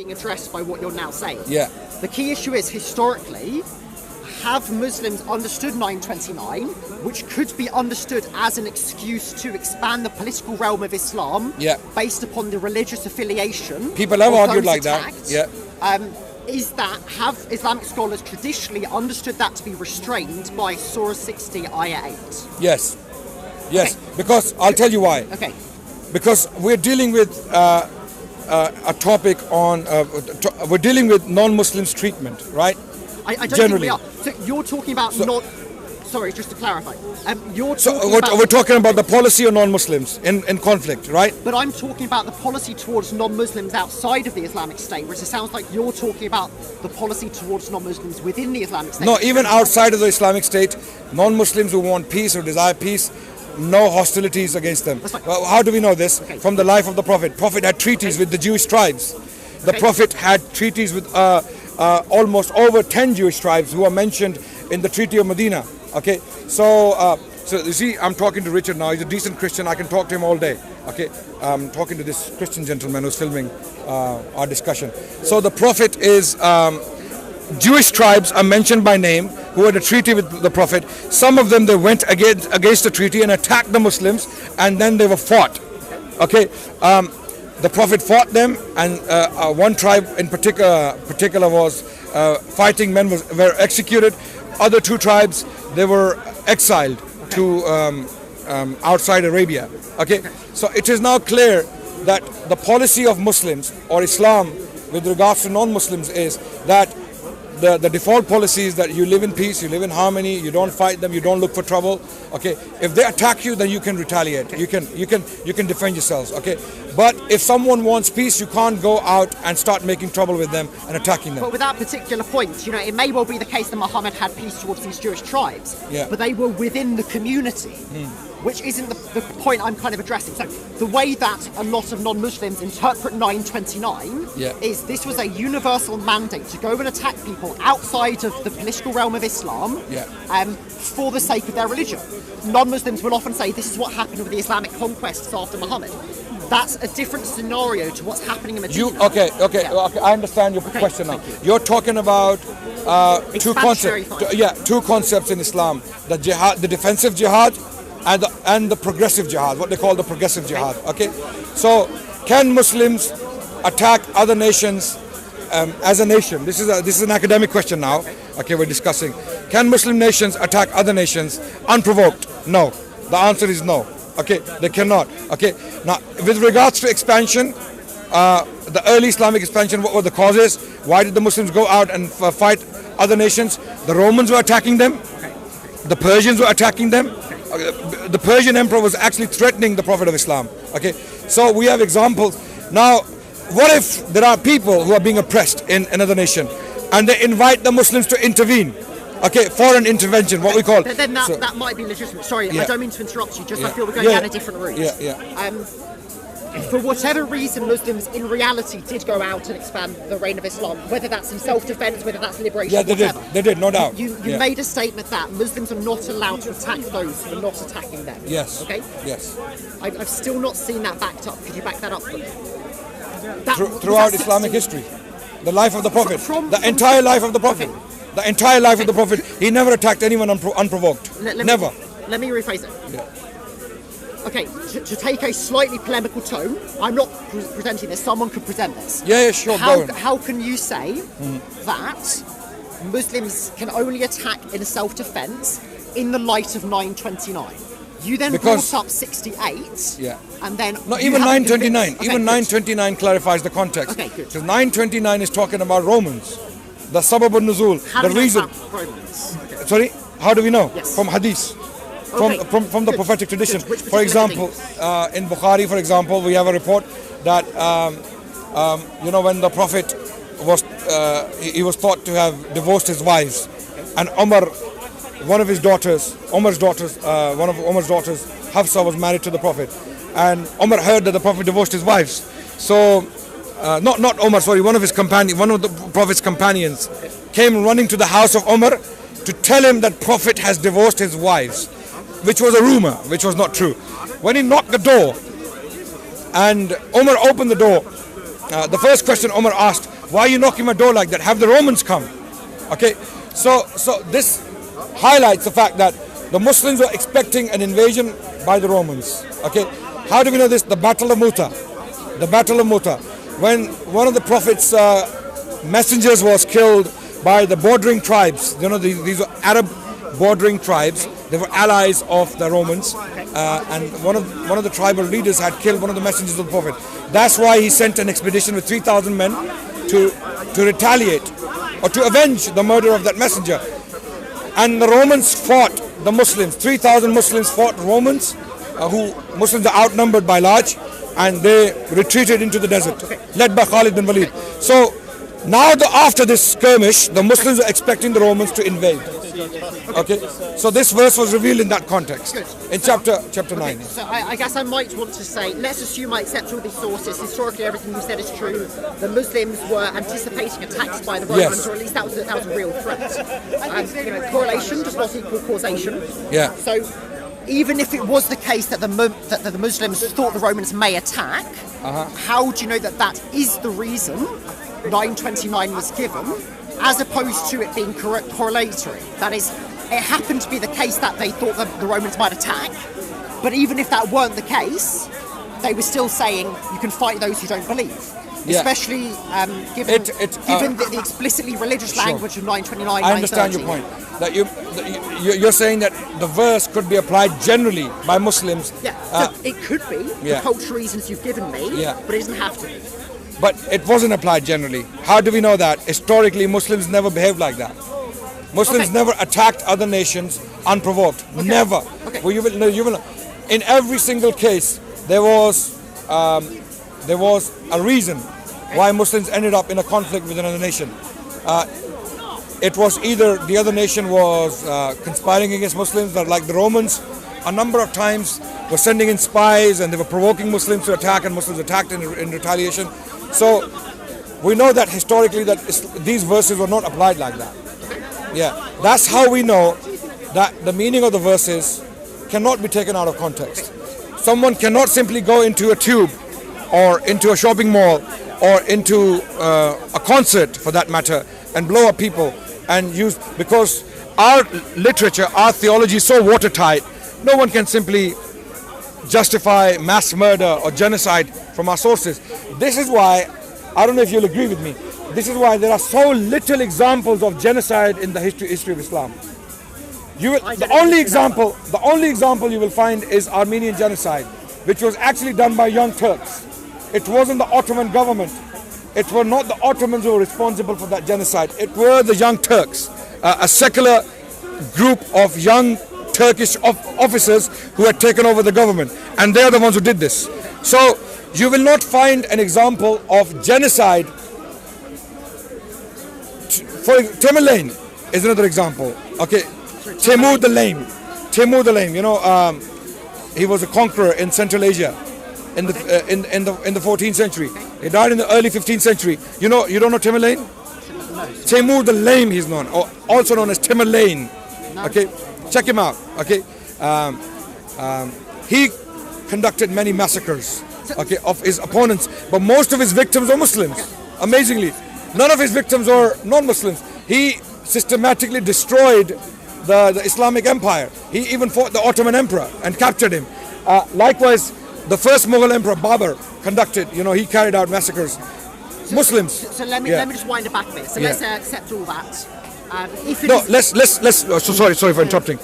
being addressed by what you're now saying. Yeah. The key issue is, historically, have Muslims understood 929, which could be understood as an excuse to expand the political realm of Islam based upon the religious affiliation? People have argued like that. Yeah. Have Islamic scholars traditionally understood that to be restrained by Surah 60, Ayah 8? Yes. Yes. Okay. Because I'll tell you why. Okay. Because we're dealing with a topic on we're dealing with non-Muslims treatment, right? I don't Generally. think we are. So you're talking about Sorry, just to clarify. We're talking about the policy of non-Muslims in conflict, right? But I'm talking about the policy towards non-Muslims outside of the Islamic State, whereas it sounds like you're talking about the policy towards non-Muslims within the Islamic State. No, even outside of the Islamic State, non-Muslims who want peace or desire peace, no hostilities against them. Well, how do we know this? Okay. From the life of the Prophet. Prophet had treaties with the Jewish tribes. The Prophet had treaties with almost over 10 Jewish tribes who are mentioned in the Treaty of Medina. Okay, so you see, I'm talking to Richard now. He's a decent Christian. I can talk to him all day. Okay, I'm talking to this Christian gentleman who's filming our discussion. So the Prophet is Jewish tribes are mentioned by name who had a treaty with the Prophet. Some of them, they went against the treaty and attacked the Muslims, and then they were fought. Okay, the Prophet fought them, and one tribe in particular was fighting men were executed. Other two tribes, they were exiled to outside Arabia. Okay, so it is now clear that the policy of Muslims or Islam with regards to non-Muslims is that the default policy is that you live in peace, you live in harmony, you don't fight them, you don't look for trouble. Okay, if they attack you, then you can retaliate. You can defend yourselves. Okay, but if someone wants peace, you can't go out and start making trouble with them and attacking them. But with that particular point, you know, it may well be the case that Muhammad had peace towards these Jewish tribes, but they were within the community. Which isn't the point I'm kind of addressing. So the way that a lot of non-Muslims interpret 929 is this was a universal mandate to go and attack people outside of the political realm of Islam for the sake of their religion. Non-Muslims will often say this is what happened with the Islamic conquests after Muhammad. That's a different scenario to what's happening in Medina. Okay, I understand your question now. You're talking about two concepts. Two concepts in Islam: the jihad, the defensive jihad, and the progressive jihad, what they call the progressive jihad. Okay, so can Muslims attack other nations as a nation? This is an academic question now. Okay, we're discussing. Can Muslim nations attack other nations unprovoked? No. The answer is no. Okay, they cannot. Okay, now with regards to expansion, the early Islamic expansion, what were the causes? Why did the Muslims go out and fight other nations? The Romans were attacking them. The Persians were attacking them. The Persian emperor was actually threatening the Prophet of Islam. Okay, so we have examples. Now, what if there are people who are being oppressed in another nation and they invite the Muslims to intervene? Okay, foreign intervention, what we call. But then that might be legitimate. Sorry, I don't mean to interrupt you, just I feel we're going down a different route. For whatever reason, Muslims in reality did go out and expand the reign of Islam, whether that's in self-defense, whether that's liberation, whatever. They did, no doubt. You made a statement that Muslims are not allowed to attack those who are not attacking them. Yes. Okay? Yes. I've still not seen that backed up. Could you back that up for me? Throughout Islamic history, the life of the Prophet, the entire life of the Prophet. Okay. The entire life of the Prophet, he never attacked anyone unprovoked. Never. Let me rephrase it. Yeah. Okay, to take a slightly polemical tone, I'm not presenting this, someone could present this. Yeah, sure, How can you say that Muslims can only attack in self-defense in the light of 929? You then brought up 68, and then... No, even 929. Even 929 clarifies the context. Okay, good. Because 929 is talking about Romans. The sabab al-nuzul, the reason. Okay. Sorry, how do we know? Yes. From hadith, from the prophetic tradition. For example, in Bukhari, for example, we have a report that when the Prophet was he was thought to have divorced his wives, and one of Umar's daughters, Hafsa, was married to the Prophet, and Umar heard that the Prophet divorced his wives. So. Not Umar, sorry, one of the Prophet's companions came running to the house of Umar to tell him that Prophet has divorced his wives, which was a rumor, which was not true. When he knocked the door and Umar opened the door the first question Umar asked, why are you knocking my door like that? Have the Romans come? Okay, so this highlights the fact that the Muslims were expecting an invasion by the Romans. Okay, how do we know this? The Battle of Mu'tah. The Battle of Mu'tah. When one of the Prophet's messengers was killed by the bordering tribes, you know, these were Arab bordering tribes. They were allies of the Romans, and one of the tribal leaders had killed one of the messengers of the Prophet. That's why he sent an expedition with 3,000 men to retaliate or to avenge the murder of that messenger. And the Romans fought the Muslims. 3,000 Muslims fought Romans, Muslims are outnumbered by large, and they retreated into the desert, led by Khalid bin Walid. So now after this skirmish, the Muslims are expecting the Romans to invade. Okay, so this verse was revealed in that context. In chapter 9. So I guess I might want to say, let's assume I accept all these sources. Historically, everything you said is true. The Muslims were anticipating attacks by the Romans, or at least that was a real threat. And correlation does not equal causation. Yeah. So even if it was the case that the Muslims thought the Romans may attack, how do you know that is the reason 929 was given, as opposed to it being correlatory? That is, it happened to be the case that they thought that the Romans might attack, but even if that weren't the case, they were still saying you can fight those who don't believe. Yeah. Especially given the explicitly religious language of 929. I understand your point. That you're saying that the verse could be applied generally by Muslims. Yeah, so it could be, for cultural reasons you've given me, but it doesn't have to be. But it wasn't applied generally. How do we know that? Historically, Muslims never behaved like that. Muslims never attacked other nations unprovoked. Never. Okay. Well, you will. In every single case, there was a reason why Muslims ended up in a conflict with another nation. It was either the other nation was conspiring against Muslims, like the Romans, a number of times were sending in spies and they were provoking Muslims to attack, and Muslims attacked in retaliation. So we know that historically that these verses were not applied like that. Yeah, that's how we know that the meaning of the verses cannot be taken out of context. Someone cannot simply go into a tube or into a shopping mall or into a concert, for that matter, and blow up people and use, because our literature, our theology is so watertight, no one can simply justify mass murder or genocide from our sources. This is why, I don't know if you'll agree with me, this is why there are so little examples of genocide in the history of Islam. The only example you will find is Armenian genocide, which was actually done by Young Turks. It wasn't the Ottoman government. It were not the Ottomans who were responsible for that genocide. It were the Young Turks, a secular group of young Turkish officers who had taken over the government, and they are the ones who did this. So you will not find an example of genocide. For Timur Lane is another example. Okay, Timur the Lame, he was a conqueror in Central Asia in the 14th century. He died in the early 15th century. You don't know Timur Lane? Timur the Lame, he's known, or also known as Timur Lane. Okay, check him out. Okay, he conducted many massacres, okay, of his opponents, but most of his victims were Muslims. Amazingly, none of his victims were non-Muslims. He systematically destroyed the Islamic Empire. He even fought the Ottoman Emperor and captured him. Likewise, the first Mughal Emperor Babur conducted, he carried out massacres. Muslims. So let me just wind it back a bit. So let's accept all that. Sorry for interrupting.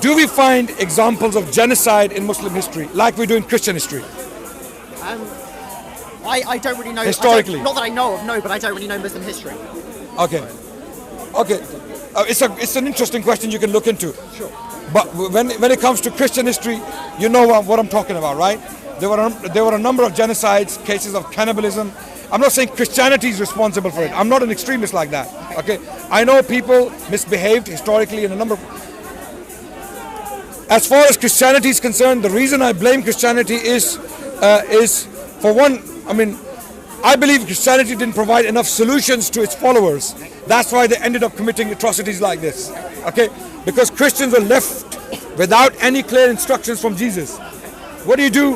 Do we find examples of genocide in Muslim history like we do in Christian history? I don't really know. Historically. Not that I know of, no, but I don't really know Muslim history. Okay. It's an interesting question you can look into. Sure. But when it comes to Christian history, you know what I'm talking about, right? There were a number of genocides, cases of cannibalism. I'm not saying Christianity is responsible for it. I'm not an extremist like that. Okay, I know people misbehaved historically in a number of... As far as Christianity is concerned, the reason I blame Christianity is for one, I believe Christianity didn't provide enough solutions to its followers. That's why they ended up committing atrocities like this. Okay, because Christians were left without any clear instructions from Jesus. What do you do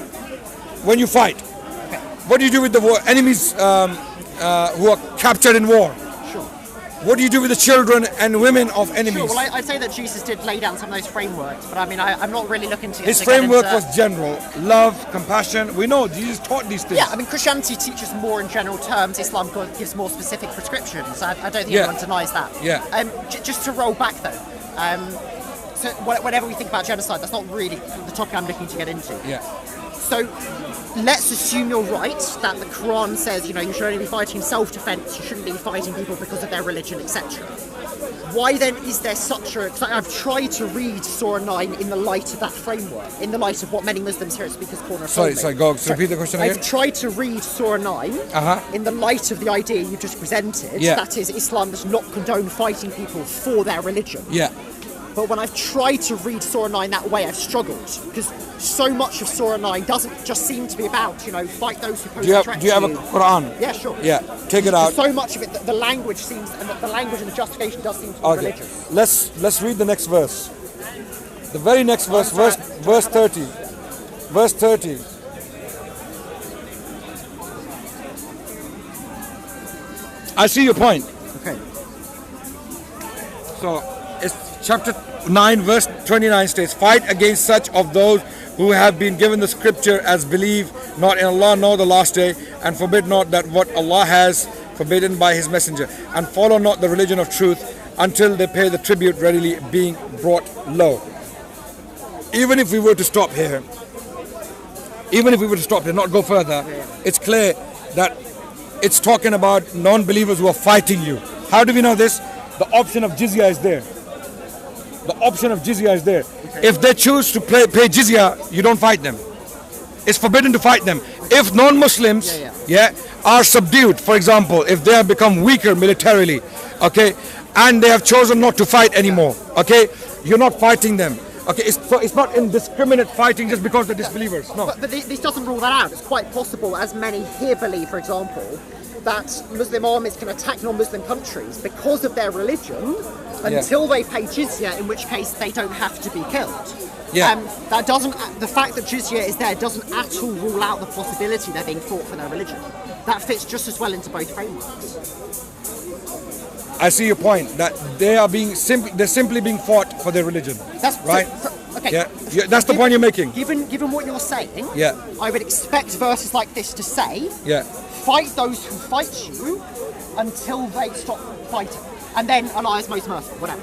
when you fight? What do you do with the war enemies who are captured in war? What do you do with the children and women of enemies? Sure, well, I'd say that Jesus did lay down some of those frameworks, but I mean, I'm not really looking to... His framework was general. Love, compassion. We know Jesus taught these things. Yeah, I mean, Christianity teaches more in general terms. Islam gives more specific prescriptions. I don't think anyone denies that. Yeah. Just to roll back, though, so whenever we think about genocide, that's not really the topic I'm looking to get into. Yeah. So let's assume you're right, that the Quran says, you should only be fighting self-defense, you shouldn't be fighting people because of their religion, etc. Why then is there such a... Because I've tried to read Surah 9 in the light of that framework, in the light of what many Muslims here at Speaker's Corner told me. Sorry, go repeat the question again. I've tried to read Surah 9 in the light of the idea you just presented, that is, Islam does not condone fighting people for their religion. Yeah. But when I've tried to read Surah 9 that way, I've struggled, because so much of Surah 9 doesn't just seem to be about, fight those who pose a threat to you. Do you have a Quran? Yeah, sure. Yeah, take it out. So much of it, the language seems, and the language and the justification does seem to be religious. Let's read the next verse. The very next verse, verse 30. Verse 30. I see your point. Okay. So, it's chapter 9 verse 29 states, fight against such of those who have been given the scripture as believe not in Allah nor the last day, and forbid not that what Allah has forbidden by his messenger, and follow not the religion of truth until they pay the tribute readily being brought low. Even if we were to stop here, not go further, it's clear that it's talking about non-believers who are fighting you. How do we know this? The option of jizya is there. Okay. If they choose to pay jizya, you don't fight them. It's forbidden to fight them. If non-Muslims are subdued, for example, if they have become weaker militarily, okay, and they have chosen not to fight anymore, okay, you're not fighting them. Okay, it's not indiscriminate fighting just because they're disbelievers. No. But this doesn't rule that out. It's quite possible, as many here believe, for example, that Muslim armies can attack non-Muslim countries because of their religion until they pay jizya, in which case they don't have to be killed. Yeah. That doesn't. The fact that jizya is there doesn't at all rule out the possibility they're being fought for their religion. That fits just as well into both frameworks. I see your point. That they're simply being fought for their religion. That's right. Okay. Yeah, that's the point you're making. Given what you're saying, I would expect verses like this to say, fight those who fight you until they stop fighting, and then Allah is most merciful, whatever.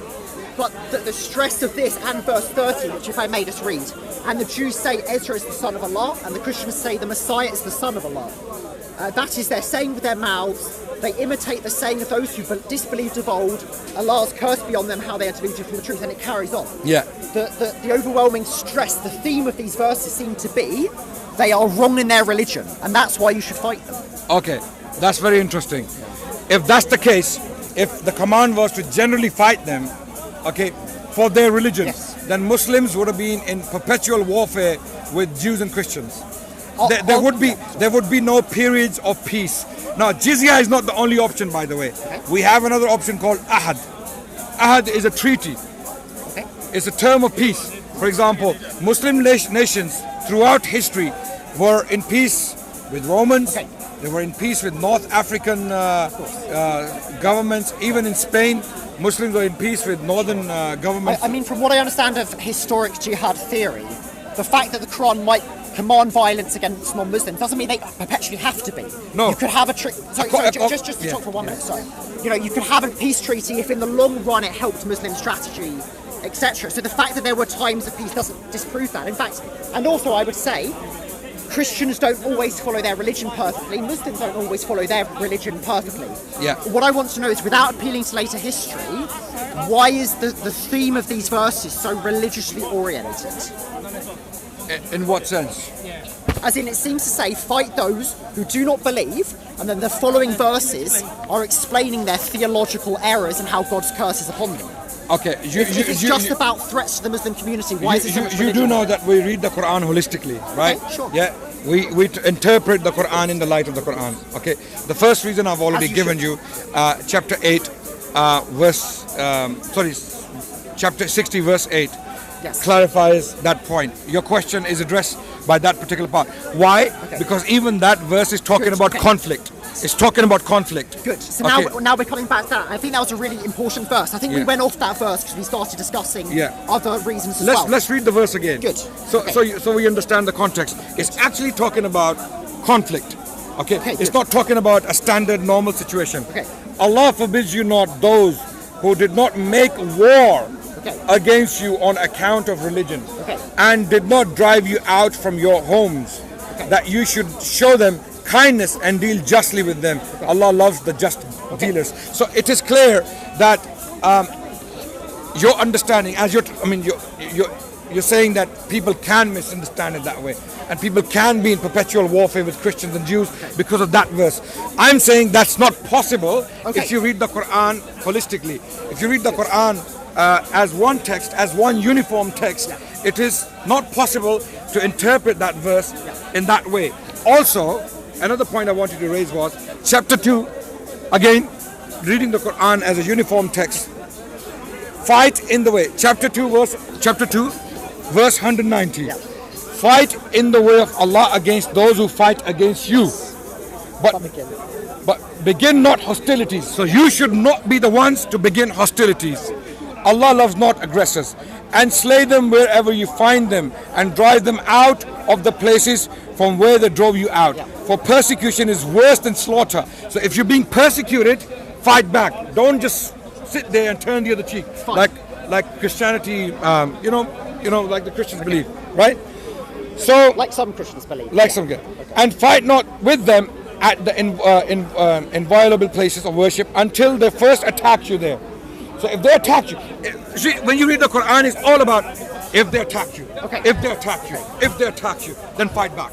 But the stress of this and verse 30, which if I may just read, and the Jews say Ezra is the son of Allah, and the Christians say the Messiah is the son of Allah. That is their saying with their mouths. They imitate the saying of those who disbelieved of old. Allah's curse be on them how they are deluded from the truth, and it carries on. Yeah. The overwhelming stress, the theme of these verses seem to be they are wrong in their religion, and that's why you should fight them. Okay, that's very interesting. If that's the case, if the command was to generally fight them, okay, for their religion, then Muslims would have been in perpetual warfare with Jews and Christians. There would be no periods of peace. Now, jizya is not the only option, by the way. Okay. We have another option called ahad. Ahad is a treaty. Okay. It's a term of peace. For example, Muslim nations throughout history were in peace with Romans. Okay. They were in peace with North African governments. Even in Spain, Muslims were in peace with northern governments. I mean, from what I understand of historic jihad theory, the fact that the Quran might command violence against non-Muslims doesn't mean they perpetually have to be. No. You could have a just to talk for 1 minute. Sorry. You could have a peace treaty if in the long run it helped Muslim strategy, etc. So the fact that there were times of peace doesn't disprove that. In fact, and also I would say, Christians don't always follow their religion perfectly. Muslims don't always follow their religion perfectly. Yeah. What I want to know is, without appealing to later history, why is the theme of these verses so religiously oriented? In what sense? As in, it seems to say, fight those who do not believe, and then the following verses are explaining their theological errors and how God's curse is upon them. Okay, if it's just about threats to the Muslim community, why is it so much religion? You do know that we read the Quran holistically, right? Okay, sure. Yeah, we interpret the Quran in the light of the Quran. Okay, the first reason I've already given you, chapter 8, chapter 60, verse 8. Yes. Clarifies that point. Your question is addressed by that particular part. Why? Because even that verse is talking about conflict. It's talking about conflict. Good. So now we're coming back to that. I think that was a really important verse. I think we went off that verse because we started discussing other reasons as well. Let's read the verse again. Good. So we understand the context. It's actually talking about conflict. Okay. It's not talking about a standard normal situation. Allah forbids you not those who did not make war against you on account of religion and did not drive you out from your homes, that you should show them kindness and deal justly with them. Allah loves the just dealers. So it is clear that your understanding, as you're saying that people can misunderstand it that way, and people can be in perpetual warfare with Christians and Jews because of that verse. I'm saying that's not possible if you read the Quran holistically. If you read the Quran as one text, as one uniform text, it is not possible to interpret that verse in that way. Also, another point I wanted to raise was chapter 2, again, reading the Quran as a uniform text. Fight in the way. Chapter 2, verse 190. Fight in the way of Allah against those who fight against you. But begin not hostilities. So you should not be the ones to begin hostilities. Allah loves not aggressors. And slay them wherever you find them, and drive them out of the places from where they drove you out. For persecution is worse than slaughter. So if you're being persecuted, fight back. Don't just sit there and turn the other cheek, like Christianity, like the Christians believe, right? So like some Christians believe. And fight not with them at the inviolable places of worship until they first attack you there. So if they attack you, see, when you read the Quran, it's all about if they attack you, if they attack you, then fight back.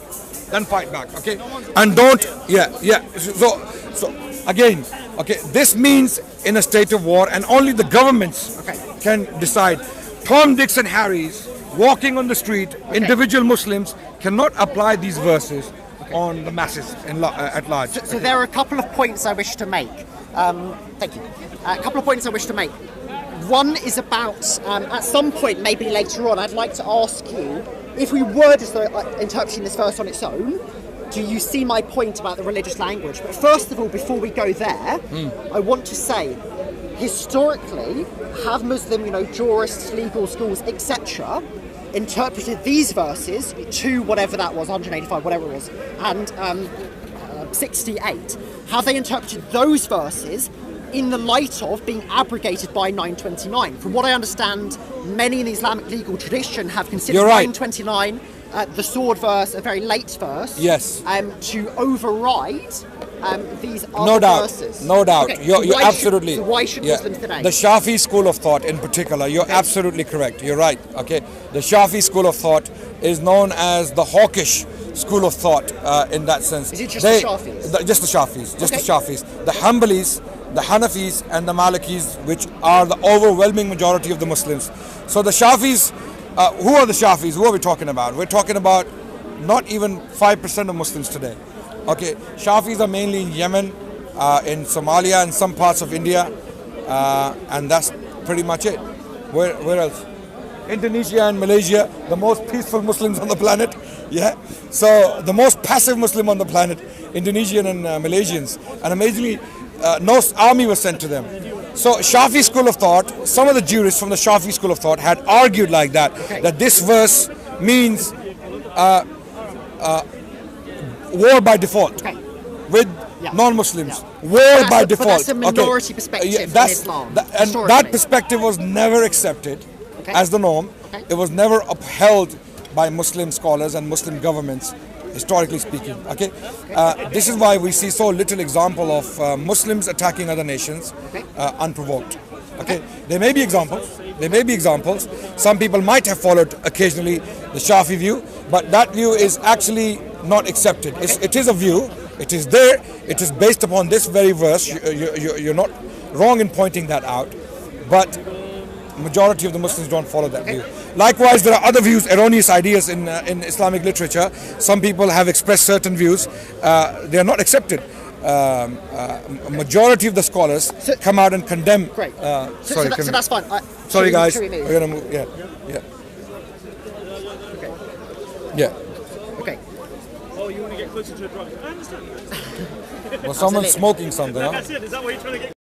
Okay, and don't, So again, this means in a state of war, and only the governments can decide. Tom, Dicks, and Harrys walking on the street, individual Muslims cannot apply these verses on the masses at large. So there are a couple of points I wish to make. Thank you. A couple of points I wish to make. One is about, at some point, maybe later on, I'd like to ask you, if we were just interpreting this verse on its own, do you see my point about the religious language? But first of all, before we go there, I want to say, historically, have Muslim, jurists, legal schools, etc., interpreted these verses to whatever that was, 185, whatever it was, and 68. Have they interpreted those verses in the light of being abrogated by 929? From what I understand, many in the Islamic legal tradition have considered 929, the sword verse, a very late verse, to override these other verses. No doubt. You're absolutely. So why should Muslims today? The Shafi school of thought in particular, you're absolutely correct. You're right. Okay. The Shafi school of thought is known as the hawkish school of thought in that sense. Is it just the Shafis? Just the Shafis. Just the Shafis. The Hanbalis, the Hanafis, and the Malikis, which are the overwhelming majority of the Muslims. So the Shafis, who are the Shafis? Who are we talking about? We're talking about not even 5% of Muslims today. Okay, Shafis are mainly in Yemen, in Somalia, and some parts of India, and that's pretty much it. Where else? Indonesia and Malaysia, the most peaceful Muslims on the planet. So the most passive Muslim on the planet, Indonesian and Malaysians, and amazingly, no army was sent to them. So Shafi school of thought, some of the jurists from the Shafi school of thought had argued like that, that this verse means war by default with non-Muslims. War by default. But that's a minority perspective in Islam. And that perspective was never accepted as the norm. It was never upheld by Muslim scholars and Muslim governments, historically speaking. This is why we see so little example of Muslims attacking other nations unprovoked. There may be examples. Some people might have followed occasionally the Shafi view, but that view is actually not accepted. It is a view. It is there. It is based upon this very verse. You're not wrong in pointing that out, but majority of the Muslims don't follow that view. Likewise, there are other views, erroneous ideas in Islamic literature. Some people have expressed certain views. They are not accepted. A majority of the scholars come out and condemn. Great. So that's fine. Sorry, guys. We're gonna move. get closer to a drug. I understand. Well, someone's smoking something, huh? That's it. Is that what you're trying to get?